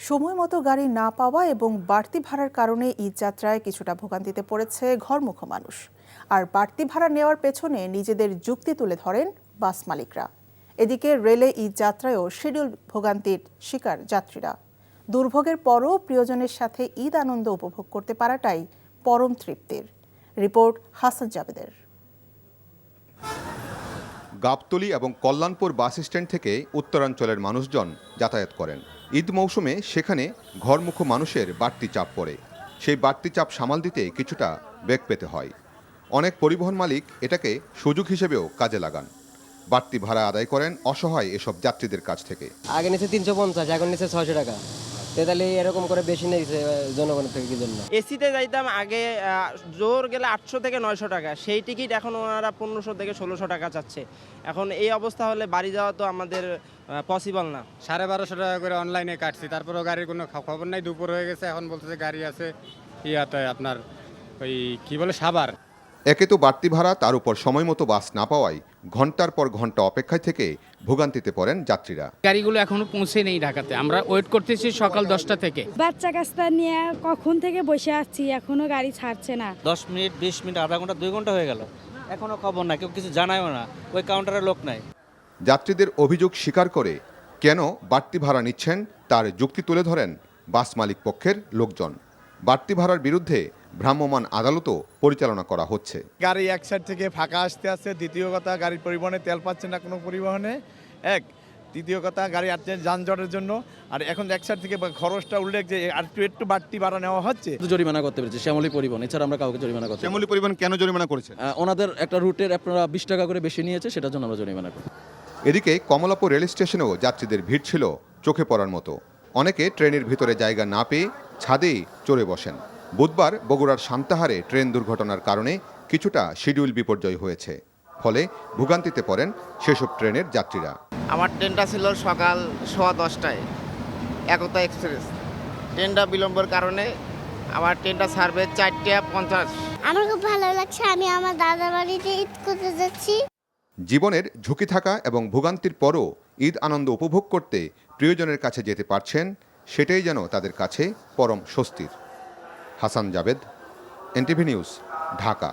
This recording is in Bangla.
সময় মতো গাড়ি না পাওয়া এবং বাড়তি ভাড়ার কারণে ঈদ যাত্রায় কিছুটা ভোগান্তিতে পড়েছে ঘরমুখো মানুষ। আর বাড়তি ভাড়া নেওয়ার পেছনে নিজেদের যুক্তি তুলে ধরেন বাস মালিকরা। এদিকে রেলে ঈদ যাত্রায়ও শিডিউল ভোগান্তির শিকার যাত্রীরা। দুর্ভোগের পরও প্রিয়জনের সাথে ঈদ আনন্দ উপভোগ করতে পারাটাই পরম তৃপ্তির। রিপোর্ট হাসান জাবেদের। গাবতলী এবং কল্যাণপুর বাস স্ট্যান্ড থেকে উত্তরাঞ্চলের মানুষজন যাতায়াত করেন। ঈদ মৌসুমে সেখানে ঘরমুখো মানুষের বাড়তি চাপ পড়ে। সেই বাড়তি চাপ সামাল দিতে কিছুটা বেগ পেতে হয়। অনেক পরিবহন মালিক এটাকে সুযোগ হিসেবেও কাজে লাগান। বাড়তি ভাড়া আদায় করেন অসহায় এসব যাত্রীদের কাছ থেকে। আগে নিচে 350, এখন নিচে 600 টাকা। তাহলে এরকম করে বেশি নিয়েছে জনগণের থেকে কি জন্য? এসিতে যাইতাম আগে জোর গেলে 800 থেকে 900 টাকা, সেই টিকিট এখন ওনারা 1500 থেকে 1600 টাকা চাচ্ছে। এখন এই অবস্থা হলে বাড়ি যাওয়া তো আমাদের পসিবল না। 1250 টাকা করে অনলাইনে কাটছি, তারপরেও গাড়ির কোনো খবর নাই। দুপুর হয়ে গেছে, এখন বলতেছে গাড়ি আছে ইয়াতে আপনার ওই কি বলে সাভার। একে তো বাড়তি ভাড়া, তার উপর সময় মতো বাস না পাওয়ায় ঘন্টার পর ঘন্টা অপেক্ষায় থেকে ভোগান্তিতে পড়েন যাত্রীরা। গাড়িগুলো এখনো পৌঁছে নেই ঢাকাতে, আমরা ওয়েট করতেছি সকাল 10টা থেকে। বাচ্চা কাচ্চা নিয়ে কখন থেকে বসে আছি, এখনো গাড়ি ছাড়ছে না। 10 মিনিট, 20 মিনিট, আধা ঘন্টা, 2 ঘন্টা হয়ে গেল, এখনো খবর না, কেউ কিছু জানায়ও না, ওই কাউন্টারে লোক নাই। যাত্রীদের অভিযোগ স্বীকার করে কেন বাড়তি ভাড়া নিচ্ছেন তার যুক্তি তুলে ধরেন বাস মালিক পক্ষের লোকজন। বাড়তি ভাড়ার বিরুদ্ধে ভ্রাম্যমাণ আদালতও পরিচালনা করা হচ্ছে। গাড়ি এক সাইড থেকে ফাঁকা আসতে আসছে, দ্বিতীয় কথা গাড়ির পরিবহনে তেল পাচ্ছে না কোনো পরিবহনে, দ্বিতীয় কথা গাড়ি আসছে যানজটের জন্য। আর এখন এক সাইড থেকে খরচটা উল্লেখ যে আর একটু বাড়তি ভাড়া নেওয়া হচ্ছে। জরিমানা করতে পেরেছে শ্যামলী পরিবহন, এছাড়া আমরা কাউকে জরিমানা করতে। শ্যামলী পরিবহন কেন জরিমানা করেছে? ওনাদের একটা রুটের আপনারা 20 টাকা করে বেশি নিয়েছে, সেটার জন্য আমরা জরিমানা করি। এদিকে কমলাপুর রেল স্টেশনেও যাত্রীদের ভিড় ছিল চোখে পড়ার মতো। অনেকে ট্রেনের ভিতরে জায়গা না পেয়ে ছাদেই চড়ে বসেন। বুধবার বগুড়ার সান্তাহারে ট্রেন দুর্ঘটনার কারণে কিছুটা শিডিউল বিপর্যয় হয়েছে। ফলে ভোগান্তিতে পড়েন সেসব ট্রেনের যাত্রীরা। আমার ট্রেনটা ছিল সকাল 10:15টায়, একতা এক্সপ্রেস। ট্রেনটা বিলম্বের কারণে আমার ট্রেনটা ছাড়বে 4:50। আমার খুব ভালো লাগছে, আমি আমার দাদার বাড়িতে ঈদ করতে যাচ্ছি। জীবনের ঝুঁকি থাকা এবং ভোগান্তির পরও ঈদ আনন্দ উপভোগ করতে প্রিয়জনের কাছে যেতে পারছেন, সেটাই যেন তাদের কাছে পরম স্বস্তির। Hasan Jabed, NTV news, Dhaka.